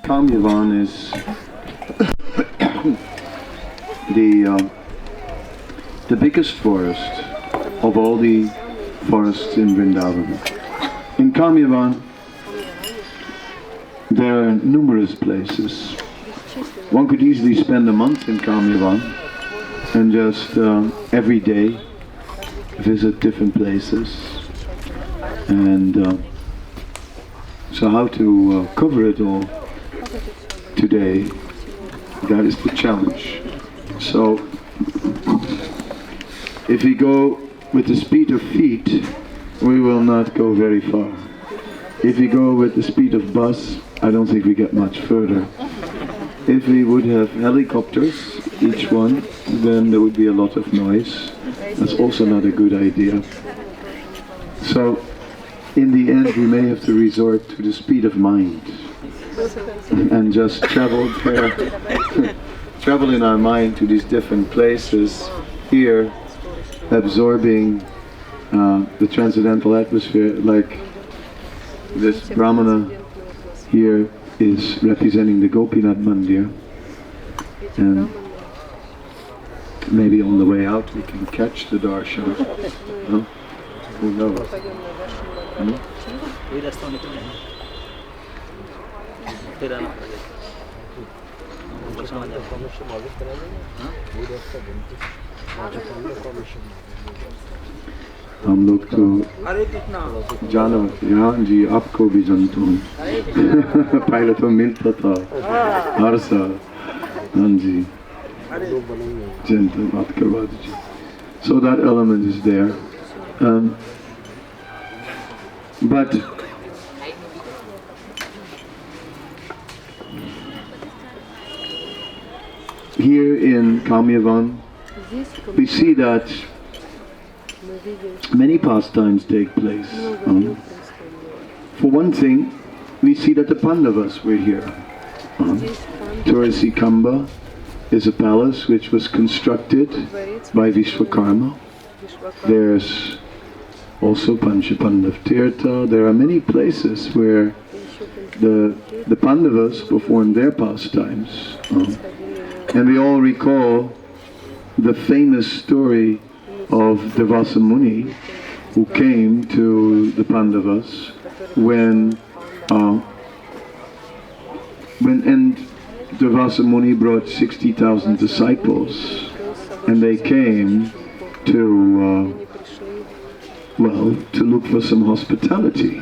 Kamyavan is the biggest forest of all the forests in Vrindavan. In Kamyavan, there are numerous places. One could easily spend a month in Kamyavan and just every day visit different places. And so how to cover it all today, that is the challenge. So if we go with the speed of feet, we will not go very far. If we go with the speed of bus, I don't think we get much further. If we would have helicopters, each one, then there would be a lot of noise. That's also not a good idea. So in the end we may have to resort to the speed of mind and just travel there, travel in our mind to these different places here, absorbing the transcendental atmosphere. Like this Brahmana here is representing the Gopinath Mandir, and maybe on the way out we can catch the darshan. Huh? Who knows? Hmm? हम लोग तो जानवर, हाँ जी, आपको भी जानता हूँ। पहले तो मिलता था हर साल, हाँ जी, जनता बात करवा दीजिए. So that element is there, but here in Kamyavan we see that many pastimes take place. For one thing, we see that the Pandavas were here. Turasi Kamba is a palace which was constructed by Vishwakarma. There's also Panchapandav Tirtha. There are many places where the Pandavas performed their pastimes. And we all recall the famous story of Durvasa Muni, who came to the Pandavas when Durvasa Muni brought 60,000 disciples, and they came to look for some hospitality.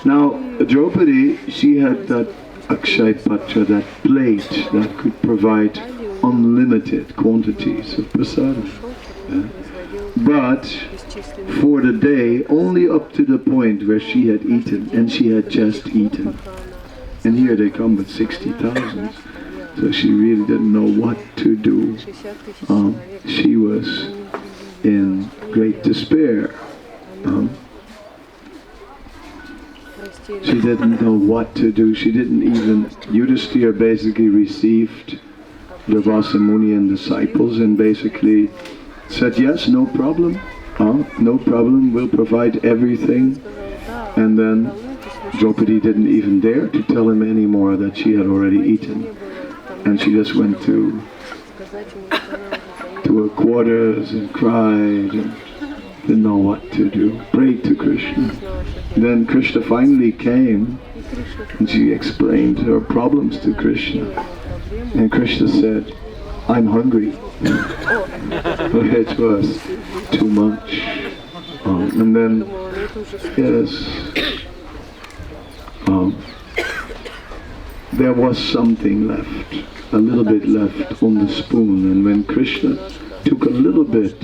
Now Draupadi, she had that Akshay Patra, that plate that could provide unlimited quantities of prasadam. But for the day, only up to the point where she had eaten, and she had just eaten. And here they come with 60,000. So she really didn't know what to do. She was in great despair. She didn't know what to do. She didn't even... Yudhisthira basically received Durvasa Muni and disciples and basically said, yes, no problem, no problem, we'll provide everything. And then Draupadi didn't even dare to tell him anymore that she had already eaten. And she just went to her quarters and cried and didn't know what to do, prayed to Krishna. Then Krishna finally came and she explained her problems to Krishna. And Krishna said, I'm hungry. It was too much. And then, yes, there was something left, a little bit left on the spoon. And when Krishna took a little bit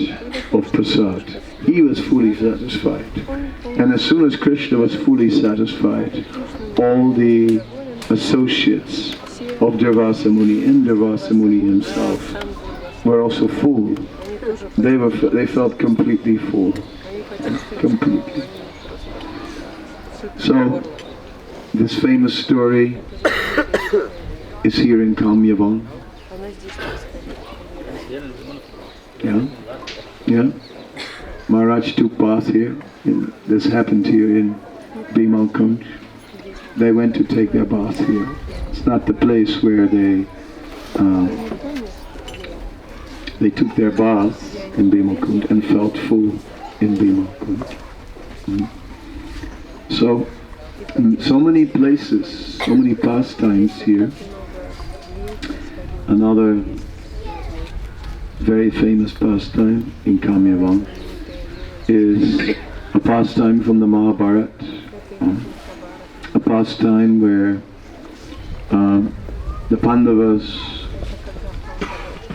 of prasad, he was fully satisfied. And as soon as Krishna was fully satisfied, all the associates of Durvasa Muni and Durvasa Muni himself were also full. They felt completely full. Completely. So, this famous story is here in Kamyavan. Yeah? Yeah? Maharaj took bath here. This happened here in Vimal Kund. they went to take their bath here. It's not the place where they took their bath in Vimal Kund and felt full in Vimal Kund. So many places, so many pastimes here. Another very famous pastime in Kamyavan is a pastime from the Mahabharata, a pastime where the Pandavas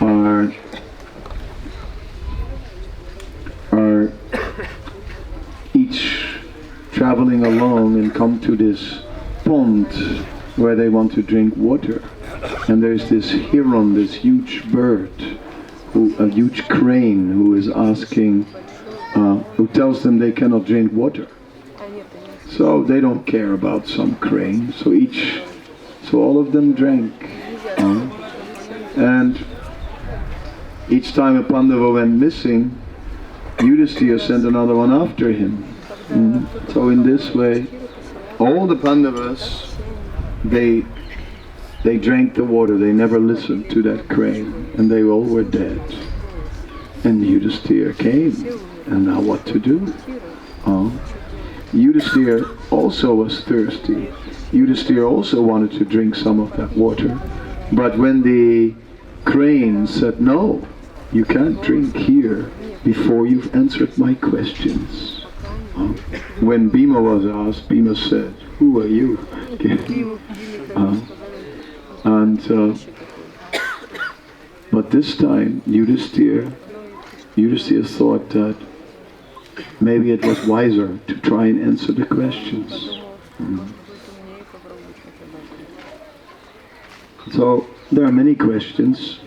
are each traveling along and come to this pond where they want to drink water. And there's this heron, this huge bird, a huge crane who is asking, who tells them they cannot drink water. So they don't care about some crane, so all of them drank. And each time a Pandava went missing, Yudhishthira sent another one after him. So in this way, all the Pandavas, they drank the water, they never listened to that crane, and they all were dead. And Yudhishthira came, and now what to do? Yudhishthira also was thirsty. Yudhishthira also wanted to drink some of that water. But when the crane said, no, you can't drink here before you've answered my questions. When Bhima was asked, Bhima said, who are you? But this time Yudhishthira thought that maybe it was wiser to try and answer the questions. So there are many questions.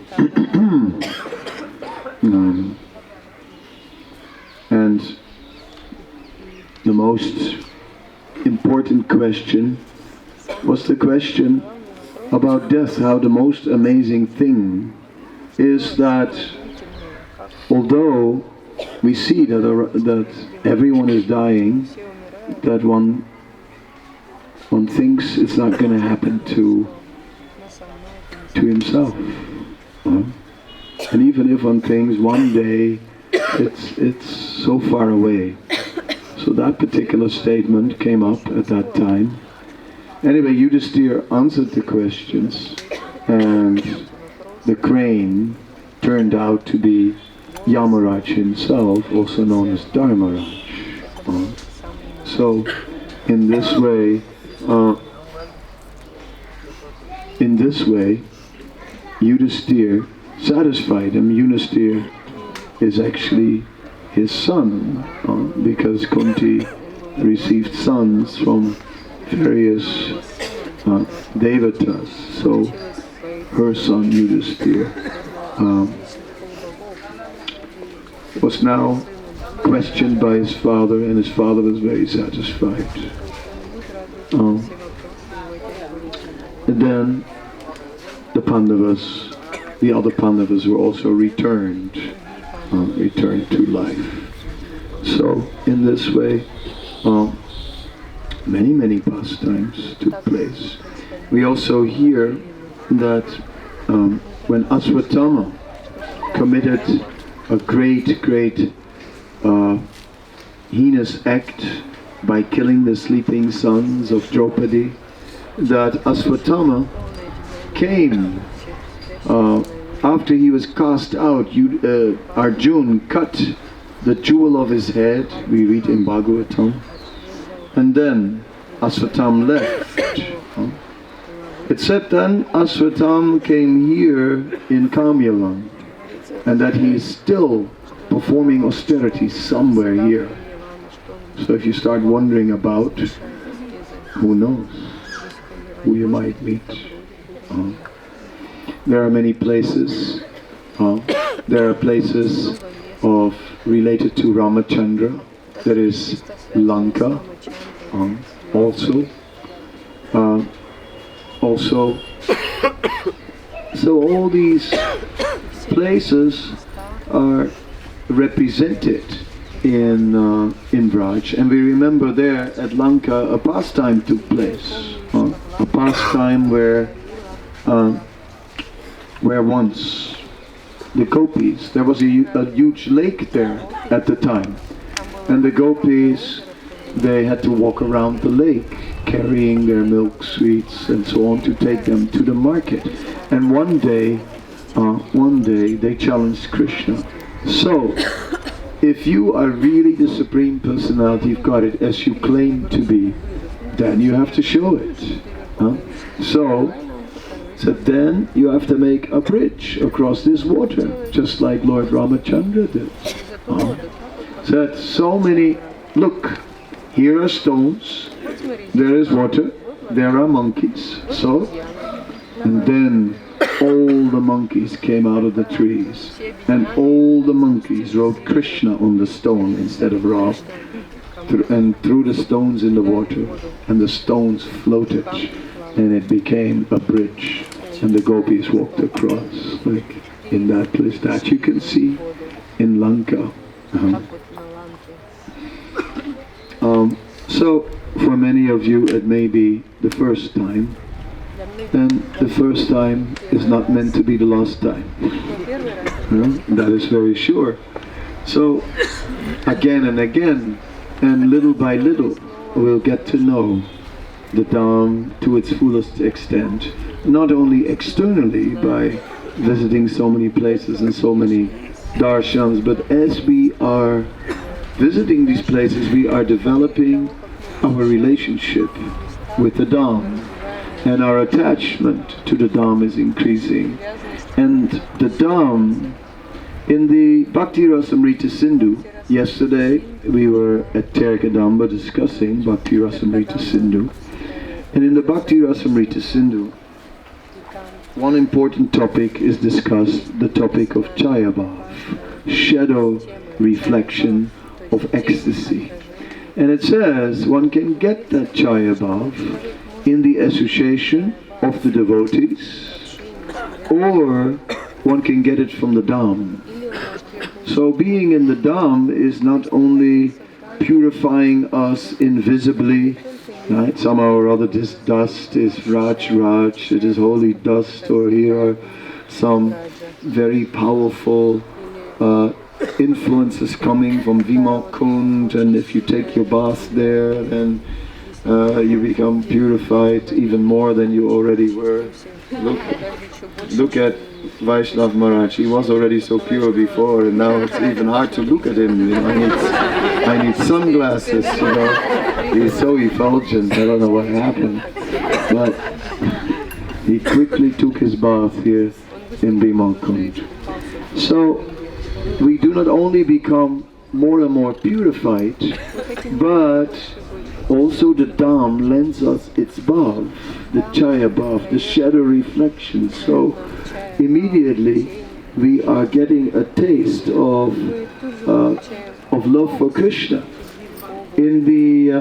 And the most important question was the question about death, how the most amazing thing is that although we see that everyone is dying, that one thinks it's not going to happen to himself. And even if one thinks one day it's so far away. So that particular statement came up at that time. Anyway, Yudhishthira answered the questions, and the crane turned out to be Yamaraj himself, also known as Dharmaraj. So in this way, Yudhishthira satisfied him. Yudhishthira is actually his son, because Kunti received sons from various devatas. So her son Yudhishthira was now questioned by his father, and his father was very satisfied. And then the Pandavas, the other Pandavas were also returned to life. So in this way, many pastimes took place. We also hear that when Aswatthama committed a great heinous act by killing the sleeping sons of Draupadi, that Aswatthama came after he was cast out. Arjuna cut the jewel of his head, we read in Bhagavatam, and then Aswatthama left. It said then Aswatthama came here in Kamyavan, and that he is still performing austerities somewhere here. So if you start wondering about, who knows who you might meet. There are many places. There are places related to Ramachandra. There is Lanka also. So all these places are represented in Braj, and we remember there at Lanka a pastime took place. a pastime where once the gopis, there was a huge lake there at the time, and the gopis, they had to walk around the lake carrying their milk sweets and so on to take them to the market. And one day they challenged Krishna. So, if you are really the Supreme Personality, you've got it as you claim to be, then you have to show it. So then you have to make a bridge across this water, just like Lord Ramachandra did. So many, look, here are stones, there is water, there are monkeys, so, and then all the monkeys came out of the trees, and all the monkeys wrote Krishna on the stone instead of Ram, and threw the stones in the water, and the stones floated, and it became a bridge, and the gopis walked across, like in that place. That you can see in Lanka. So for many of you it may be the first time, and the first time is not meant to be the last time. That is very sure. So again and again, and little by little, we'll get to know the Dham to its fullest extent, not only externally by visiting so many places and so many darshans, but as we are visiting these places, we are developing our relationship with the Dham, and our attachment to the Dham is increasing. And the Dham, in the Bhakti Rasamrita Sindhu, yesterday we were at Kadamba discussing Bhakti Rasamrita Sindhu, and in the Bhakti Rasamrita Sindhu, one important topic is discussed, the topic of Chayabhav, shadow reflection of ecstasy. And it says one can get that Chayabhav in the association of the devotees, or one can get it from the Dham. So being in the Dham is not only purifying us invisibly, right? Somehow or other this dust is Raj, it is holy dust, or here are some very powerful influences coming from Vimal Kund, and if you take your bath there, then you become purified even more than you already were. Look at Vaishnav Maharaj. He was already so pure before, and now it's even hard to look at him. You know, I need sunglasses. You know, he's so effulgent. I don't know what happened, but he quickly took his bath here in Vimal Kund. So we do not only become more and more purified, but also the Dham lends us its bhav, the Chaya bhav, the shadow reflection. So immediately we are getting a taste of love for Krishna. In the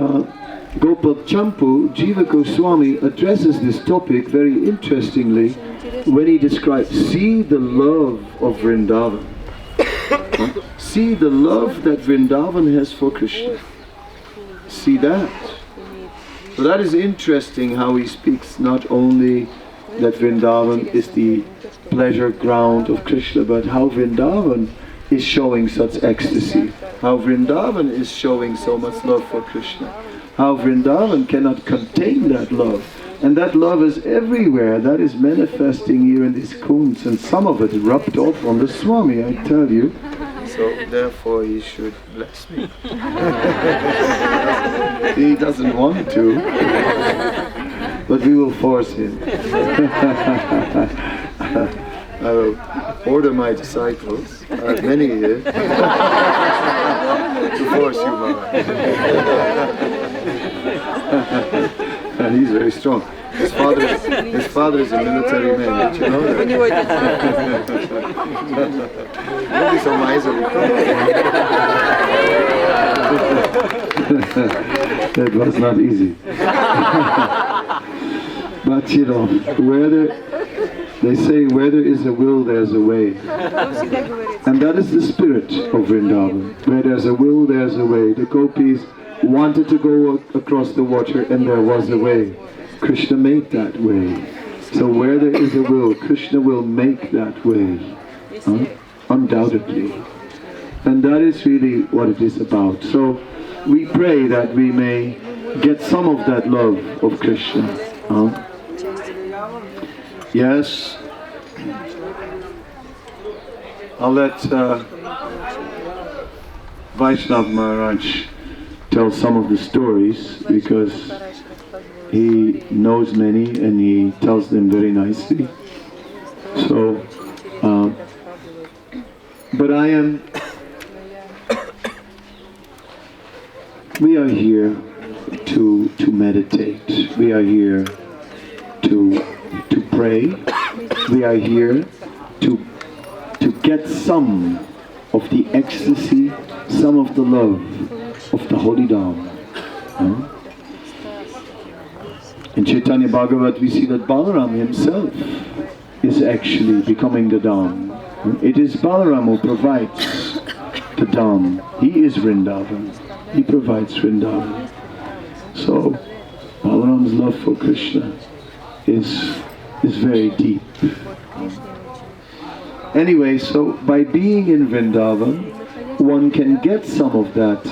Gopal Champu, Jiva Goswami addresses this topic very interestingly when he describes, see the love of Vrindavan. See the love that Vrindavan has for Krishna. See that. So that is interesting how he speaks not only that Vrindavan is the pleasure ground of Krishna, but how Vrindavan is showing such ecstasy, how Vrindavan is showing so much love for Krishna, how Vrindavan cannot contain that love. And that love is everywhere, that is manifesting here in these kunds, and some of it rubbed off on the Swami, I tell you. So therefore he should bless me. He doesn't want to, but we will force him. I will order my disciples, many here, to force you, Maharaj. And he's very strong. His father is a military man, did you know that? Don't be so miserly. That was not easy. But you know, they say where there is a will, there's a way. And that is the spirit of Vrindavan. Where there's a will, there's a way. The gopis wanted to go across the water, and there was a way. Krishna made that way. So where there is a will, Krishna will make that way. Undoubtedly. And that is really what it is about. So we pray that we may get some of that love of Krishna. Yes. I'll let Vaishnav Maharaj tell some of the stories because he knows many and he tells them very nicely. So, but we are here to meditate. We are here to pray. We are here to get some of the ecstasy, some of the love of the Holy Dham. In Chaitanya Bhagavat we see that Balaram himself is actually becoming the Dham. It is Balaram who provides the Dham. He is Vrindavan. He provides Vrindavan. So Balaram's love for Krishna is very deep. Anyway, so by being in Vrindavan, one can get some of that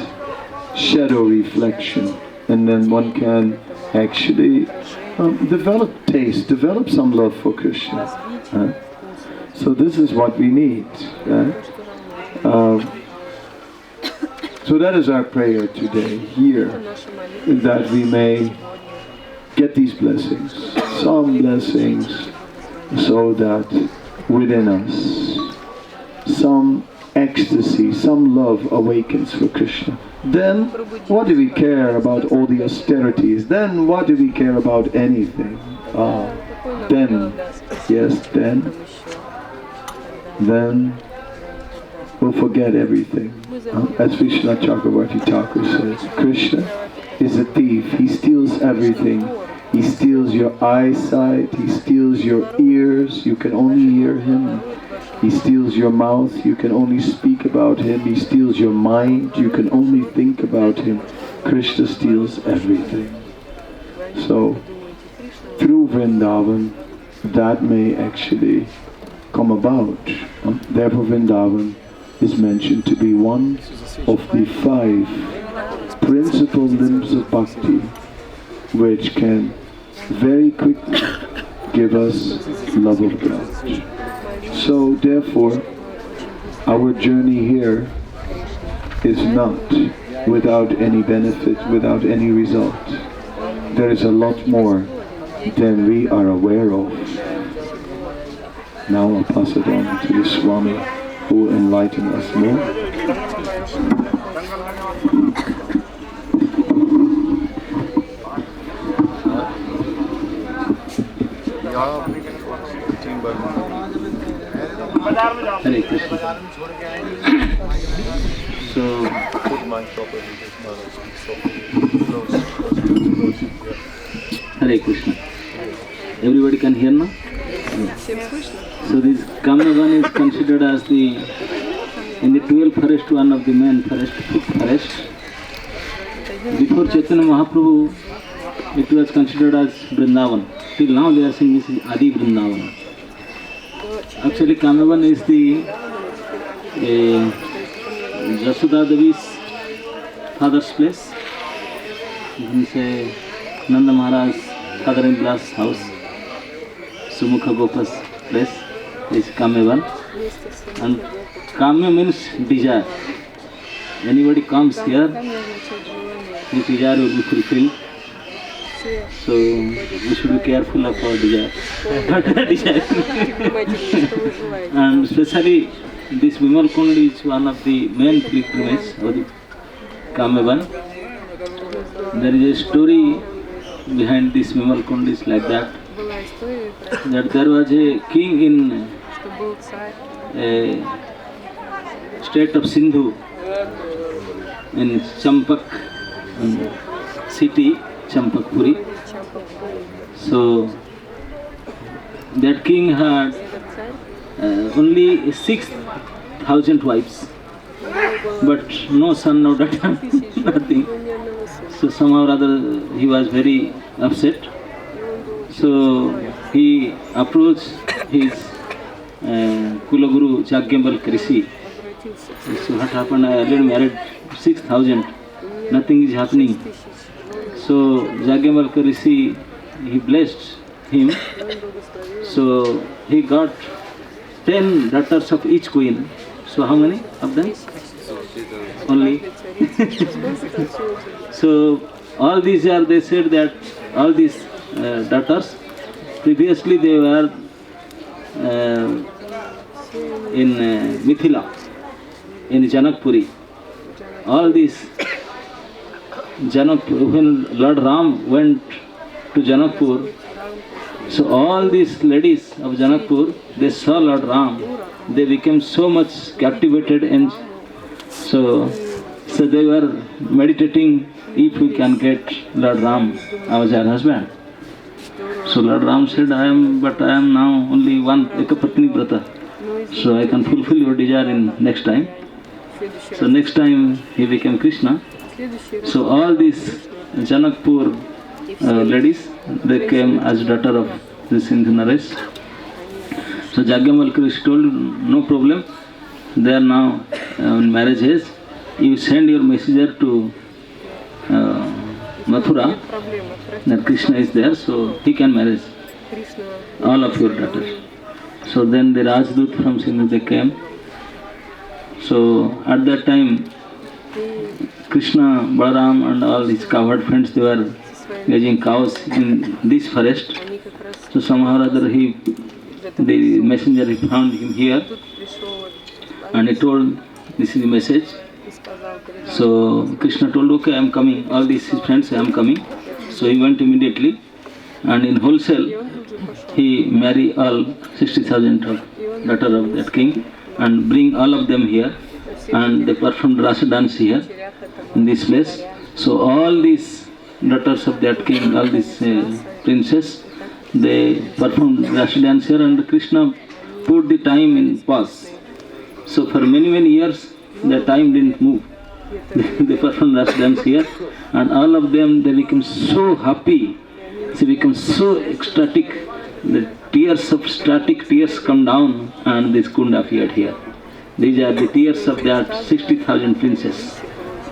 shadow reflection, and then one can actually develop taste, develop some love for Krishna. So this is what we need. So that is our prayer today here, that we may get these blessings, some blessings, so that within us some ecstasy, some love awakens for Krishna. Then what do we care about all the austerities? Then what do we care about anything? Then we'll forget everything. As Vishnu Chakravarti Thakur says, Krishna is a thief. He steals everything. He steals your eyesight, he steals your ears, you can only hear him. He steals your mouth, you can only speak about him. He steals your mind, you can only think about him. Krishna steals everything. So, through Vrindavan, that may actually come about. Therefore Vrindavan is mentioned to be one of the 5 principal limbs of bhakti, which can very quickly give us love of God. So therefore, our journey here is not without any benefit, without any result. There is a lot more than we are aware of. Now I'll pass it on to the Swami, who will enlighten us more. Hare Krishna. So, Hare Krishna. Everybody can hear now? So this Kamavan is considered as in the 12 forest, one of the main forest, 5th forest. Before Chaitanya Mahaprabhu, it was considered as Vrindavan. Till now they are saying this is Adi Vrindavan. Actually, Kamavan is the Yashoda Devi's father's place. You can say Nanda Maharaj's father-in-law's house. Sumukha Gopa's place is Kamavan. And Kamya means desire. Anybody comes here, his desire will be fulfilled. So we should be careful of our desire. And especially this Vimal Kund is one of the main pilgrimages of the Kamavan. There is a story behind this Vimal Kund is like that there was a king in a state of Sindhu in Champak city, Champakpuri. So that king had only 6,000 wives, but no son, no daughter, nothing. So somehow or other he was very upset. So he approached his Kulaguru Jagyambal Rishi. So what happened? I already married 6,000. Nothing is happening. So Jagyambal Rishi, he blessed him. So he got 10 daughters of each queen. So how many of them? Only. So all these are, they said that all these daughters, previously they were in Mithila, in Janakpuri. All these when Lord Ram went to Janakpur, so all these ladies of Janakpur, they saw Lord Ram, they became so much captivated, and so they were meditating, if we can get Lord Ram as our husband. So Lord Ram said, I am now only one Ekapatni Brata, so I can fulfill your desire in next time. So next time he became Krishna. So all these Janakpur ladies, they came as daughter of the Sindhu Naresh. So Jagyambal Rishi told, no problem, they are now in marriage age. You send your messenger to Mathura, that Krishna is there, so he can marry all of your daughters. So then the Rajdut from Sindhu, they came. So at that time, Krishna, Balaram and all his cowherd friends, they were grazing cows in this forest. So somehow or other the messenger, he found him here and he told, this is the message. So Krishna told, okay, I am coming, all these his friends, I am coming. So he went immediately and in wholesale he married all 60,000 daughters of that king and bring all of them here, and they performed Rasa dance here in this place. So all these daughters of that king, all these princes, they performed Rasa dance here, and Krishna put the time in pause. So for many years the time didn't move. They performed Rasa dance here, and all of them, they became so happy, they became so ecstatic. The tears of static tears come down, and this kund appeared here. These are the tears of that 60,000 princes.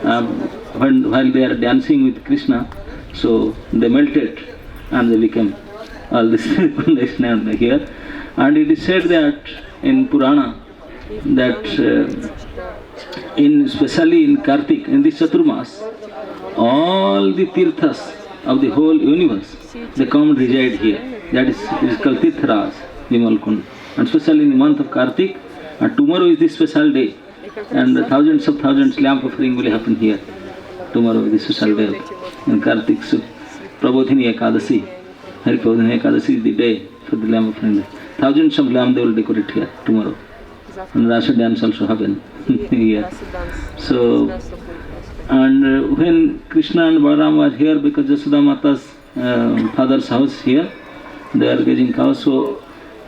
While they are dancing with Krishna, so they melted and they became all this kund here. And it is said that in Purana that especially in Kartik, in this Chaturmas, all the tirthas of the whole universe, they come and reside here. That is, it is called Tirtharaj, Vimal Kund. And especially in the month of Kartik, and tomorrow is the special day, and thousands lamp offering will happen here. Tomorrow is the special day in Kartik. So, Prabodhini Ekadasi, Hari Prabodhini Ekadasi is the day for the lamp offering. Thousands of lamp they will decorate here tomorrow. And Rasa dance also happen here. So, and when Krishna and Balaram were here, because Jasoda Mata's father's house here, they are grazing cows. So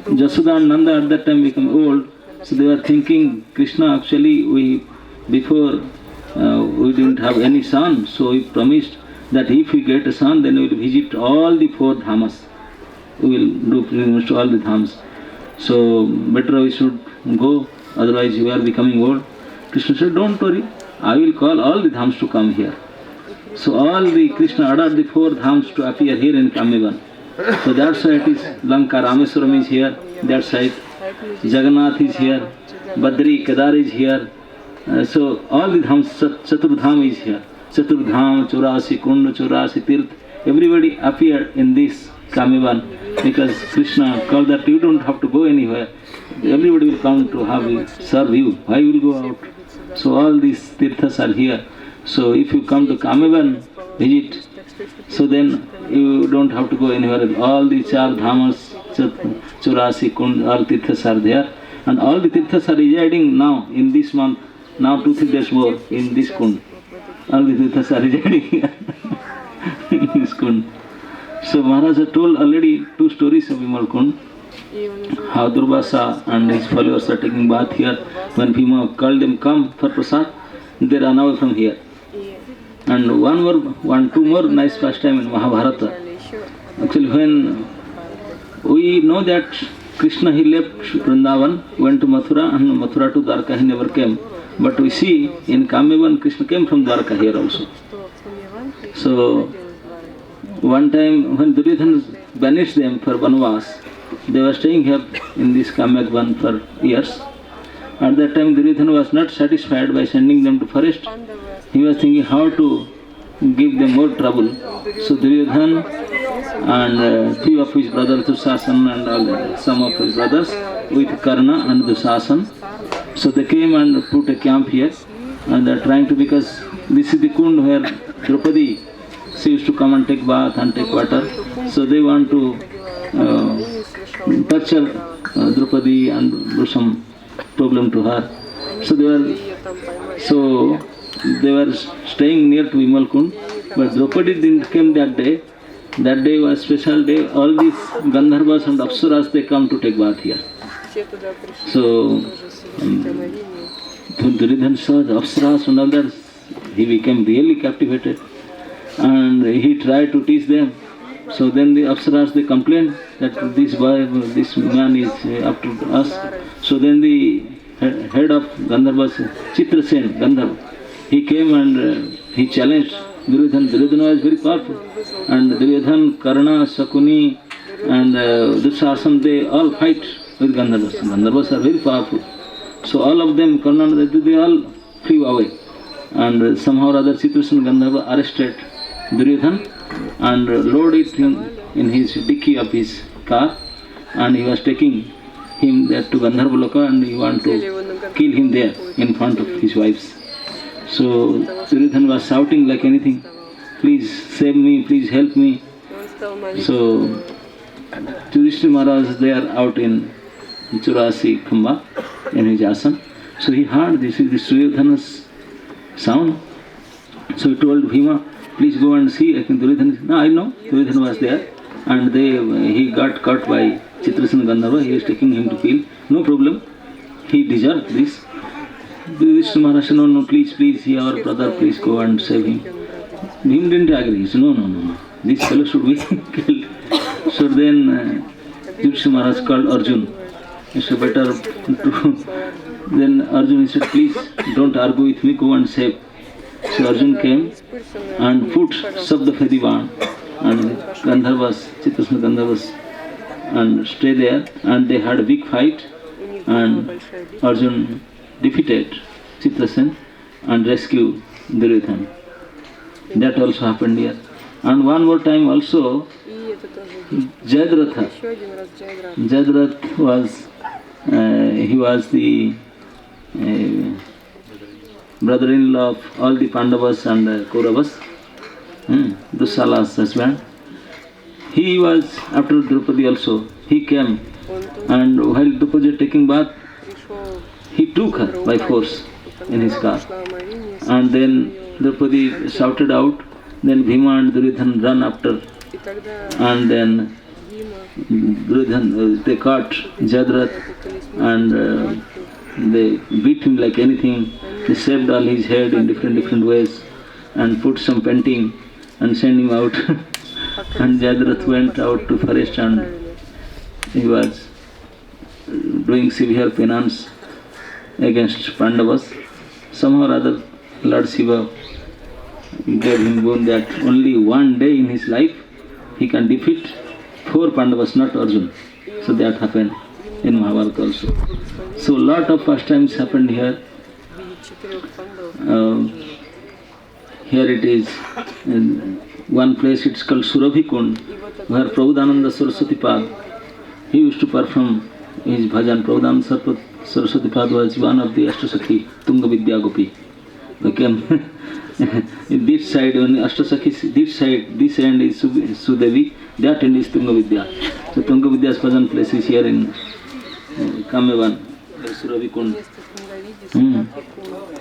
Jasoda and Nanda at that time became old. So they were thinking, Krishna, actually we didn't have any son, so we promised that if we get a son, then we will visit all the 4 dhamas. We will do pretty much all the dhams. So better we should go, otherwise you are becoming old. Krishna said, don't worry, I will call all the dhams to come here. So all the Krishna ordered the 4 dhams to appear here in Kamivan. So that's why it is Lanka Rameswaram is here, that side. Jagannath is here, Badri, Kedar is here. So all the dhams, Chaturdham is here. Chaturdham, Churasi Kund, Churasi Tirth, everybody appeared in this Kamivan, because Krishna called that you don't have to go anywhere. Everybody will come to have you, serve you. Why will go out? So all these tirthas are here. So if you come to Kamivan, visit, so then you don't have to go anywhere. All the 4 dhamas, Churasi Kund, all tirthas are there. And all the tirthas are residing now in this month, now 2-3 days more in this kund. All the tirthas are residing here in this kund. So Maharaj had told already 2 stories of Vimal Kund. How Durvasa and his followers are taking bath here. When Bhima called them, come for prasad, they ran away from here. And 2 more nice pastime in Mahabharata. Actually when we know that Krishna, he left Vrindavan, went to Mathura, and Mathura to Dwarka, he never came. But we see in Kamyavan, Krishna came from Dwarka here also. So, one time when Duryodhana banished them for Vanvas, they were staying here in this Kamyavan for years. At that time, Duryodhana was not satisfied by sending them to forest. He was thinking how to give them more trouble. So Duryodhana and few of his brothers, Dushasan and some of his brothers with Karna and Dushasan. So they came and put a camp here, and they are trying to, because this is the Kund where Draupadi, she used to come and take bath and take water. So they want to torture Draupadi and do some problem to her. So they were staying near to Vimal Kund, but Draupadi didn't come that day. That day was special day. All these Gandharvas and Apsaras, they come to take bath here. So Duryodhana saw the Apsaras and others. He became really captivated, and he tried to teach them. So then the Apsaras, they complained that this man is after us. So then the head of Gandharvas, Chitrasen Gandharva, he came and he challenged Duryodhana. Duryodhana was very powerful, and Duryodhana, Karna, Sakuni and Dushasan, they all fight with Gandharvas. Gandharvas are very powerful. So all of them, Karna, they all flew away, and somehow or other Chitrasen Gandharva arrested Duryodhana and loaded him in his dicky of his car, and he was taking him there to Gandharva Loka, and he wanted to kill him there in front of his wives. So Duryodhana was shouting like anything, please save me, please help me. So Yudhishthira Maharaj, they are out in Churasi Khamba in his asana. So he heard this is the Duryodhana's sound. So he told Bhima, please go and see. I think Duryodhana, no, I know, Duryodhana was there, and he got caught by Chitrasen Gandharva. He is taking him to kill. No problem, he deserved this. Yudhishthira Maharaj said, no, please, he our brother, please go and save him. Bhim didn't agree. He said, no, this fellow should be killed. So then Yudhishthira Maharaj called Arjun. He said, better to... Then Arjun, he said, please, don't argue with me, go and save. So Arjun came and put Sabda Fedivan and Gandharvas, Chitrasena Gandharvas, and stay there, and they had a big fight, and Arjun defeated Chitrasen and rescued Duryodhana. That also happened here. And one more time also, Jayadratha was, he was the brother-in-law of all the Pandavas and Kauravas, Dusala's husband. He was, after Draupadi also, he came, and while Draupadi was taking bath, he took her by force in his car. And then Draupadi shouted out, then Bhima and Duryodhana ran after, and then Duryodhana, they caught Jayadratha, and they beat him like anything. They shaved all his head in different ways and put some painting and sent him out. And Jayadratha went out to forest, and he was doing severe penance against Pandavas. Somehow or other, Lord Shiva gave him boon that only one day in his life he can defeat 4 Pandavas, not Arjun. So that happened in Mahabharata also. So lot of pastimes happened here. Here it is, in one place it's called Surabhi Kund, where Prabhudananda Saraswati Pad, he used to perform his bhajan. Prabhudananda Saraswati Pad was one of the Ashtasakhi, Tunga Vidya Gopi. Became in this side, on Ashtasakhi, this side, this end is Sudevi, that end is Tunga Vidya. So Tunga Vidya's bhajan place is here in Kamyavan, Surabhi Kund.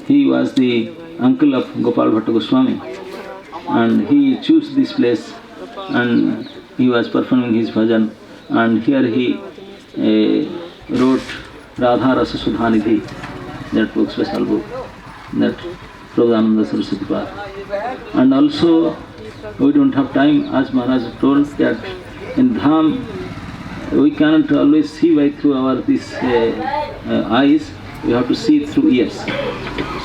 He was the uncle of Gopal Bhatta Goswami, and he chose this place, and he was performing his bhajan, and here he wrote Radha Rasa Sudhanidhi, that book, special book, that Prabhudananda Saraswati Pad. And also, we don't have time, as Maharaj told, that in Dham, we cannot always see by through our this eyes, we have to see through ears.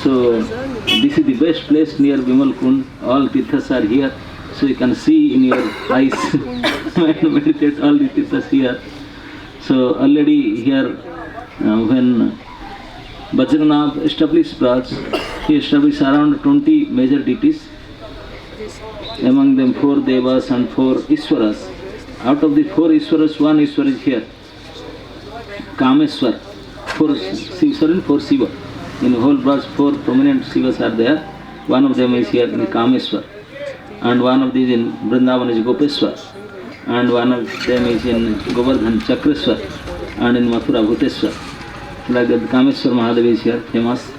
So this is the best place near Vimal Kund. All tirthas are here, so you can see in your eyes and meditate all the tirthas here. So already here when Vajranath established Braj, he established around 20 major deities, among them 4 Devas and 4 Iswaras. Out of the 4 Iswaras, 1 Iswar is here, Kameswar. 4 Iswar and 4 Shiva. In the whole Braj, 4 prominent Shivas are there. One of them is here in Kameswar, and one of these in Vrindavan is Gopeswar, and one of them is in Govardhan Chakreswar, and in Mathura Bhuteswar. Like that, Kameswar Mahadev is here, famous.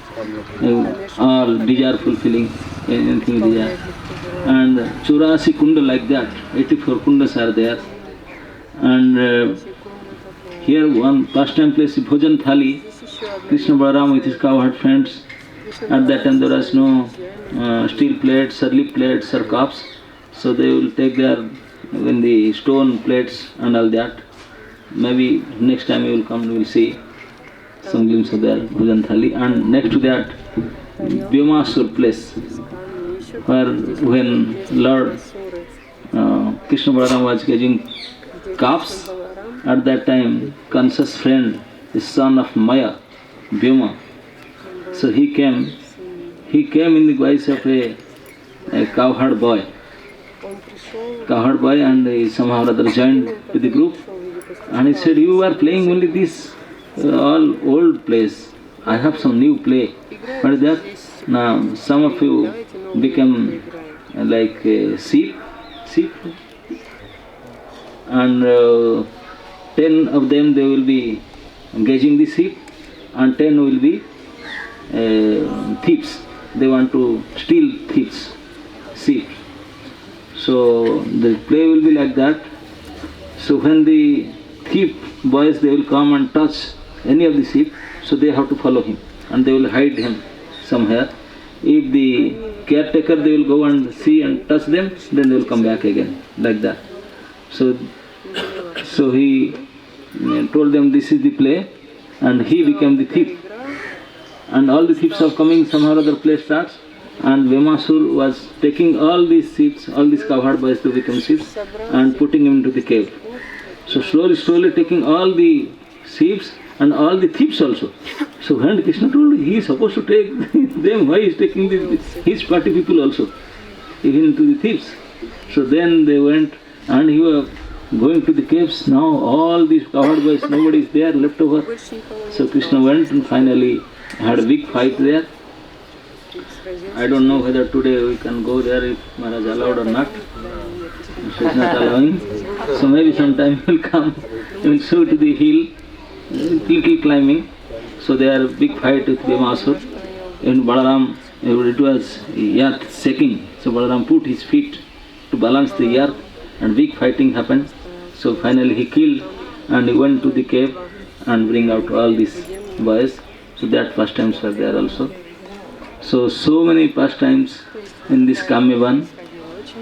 All desire fulfilling, anything desire. And 84 Kunda like that, 84 Kundas are there. And here one pastime place is Bhojan Thali, Krishna Balaram with his cowherd friends. At that time there was no steel plates, surly plates or cups, so they will take their when the stone plates and all that. Maybe next time you will come, you will see some glimpse of their Bhojan Thali. And next to that, Vyomasur place, where when Lord Krishna Balaram was getting cups, at that time Kansa's friend, the son of Maya, Vyoma, so he came in the guise of a cowherd boy, and he somehow or other joined with the group, and he said, "You are playing only this all old plays. I have some new play. What is that? Now some of you become like sheep, and 10 of them they will be engaging the sheep, and 10 will be thieves. They want to steal sheep. So the play will be like that. So when the thief boys, they will come and touch any of the sheep, so they have to follow him and they will hide him somewhere. If the caretaker, they will go and see and touch them, then they will come back again, like that. So he told them this is the play, and he became the thief. And all the thieves are coming, somehow or other play starts, and Vyomasur was taking all these sheep, all these cowherd boys to become sheep, and putting him into the cave. So slowly taking all the sheep and all the thieves also. So when Krishna told he is supposed to take them, why he is taking his party people also, even to the thieves? So then they went, and he was going to the caves. Now all these cowherd boys, nobody is there left over. So Krishna went and finally had a big fight there. I don't know whether today we can go there, if Maharaj allowed or not. She is not allowing. So maybe sometime he will come, he will show to the hill, little climbing. So they are big fight with Vyomasur. And Balaram, it was earth shaking. So Balaram put his feet to balance the earth, and big fighting happened. So finally he killed, and he went to the cave and bring out all these boys. So that pastimes were there also. So many pastimes in this Kamyavan.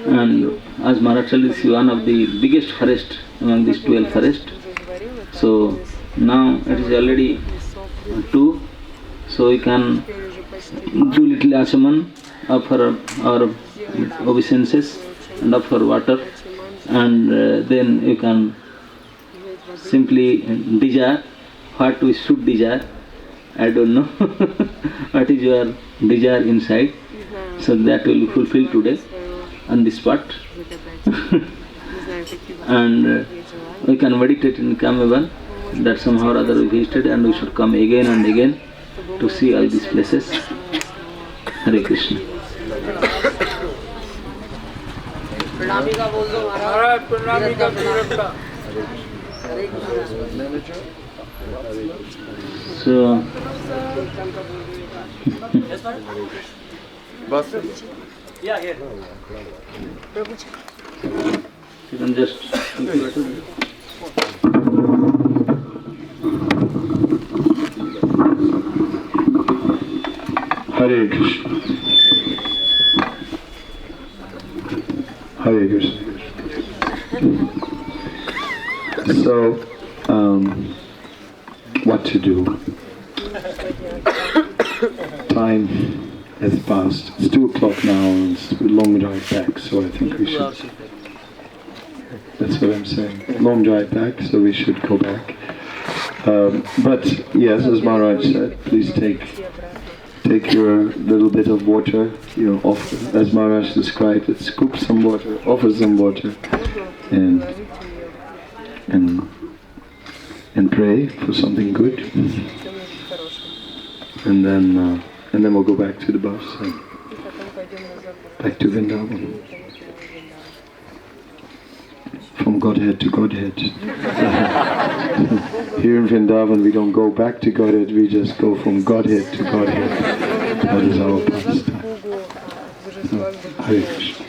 And as Maharaj told, this is one of the biggest forest among these 12 forests. So now it is already 2, so we can do little achaman, offer our obeisances and offer water, and then you can simply desire what we should desire. I don't know what is your desire inside, so that will be fulfilled today on the spot. And we can meditate in Kamyavan, that somehow or other we visited, and we should come again and again to see all these places. Hare Krishna. So yeah, here. You can just Hare Krishna. Hare Krishna. So what to do. Time has passed. It's 2 o'clock now and it's a long drive back, so I think we should... That's what I'm saying. Long drive back, so we should go back. But yes, as Maharaj said, please take your little bit of water, offer, as Maharaj described it, scoop some water, offer some water, and pray for something good, and then we'll go back to the bus and back to Vrindavan. From Godhead to Godhead. Here in Vrindavan we don't go back to Godhead, we just go from Godhead to Godhead. That is our pastime. Hare Krishna.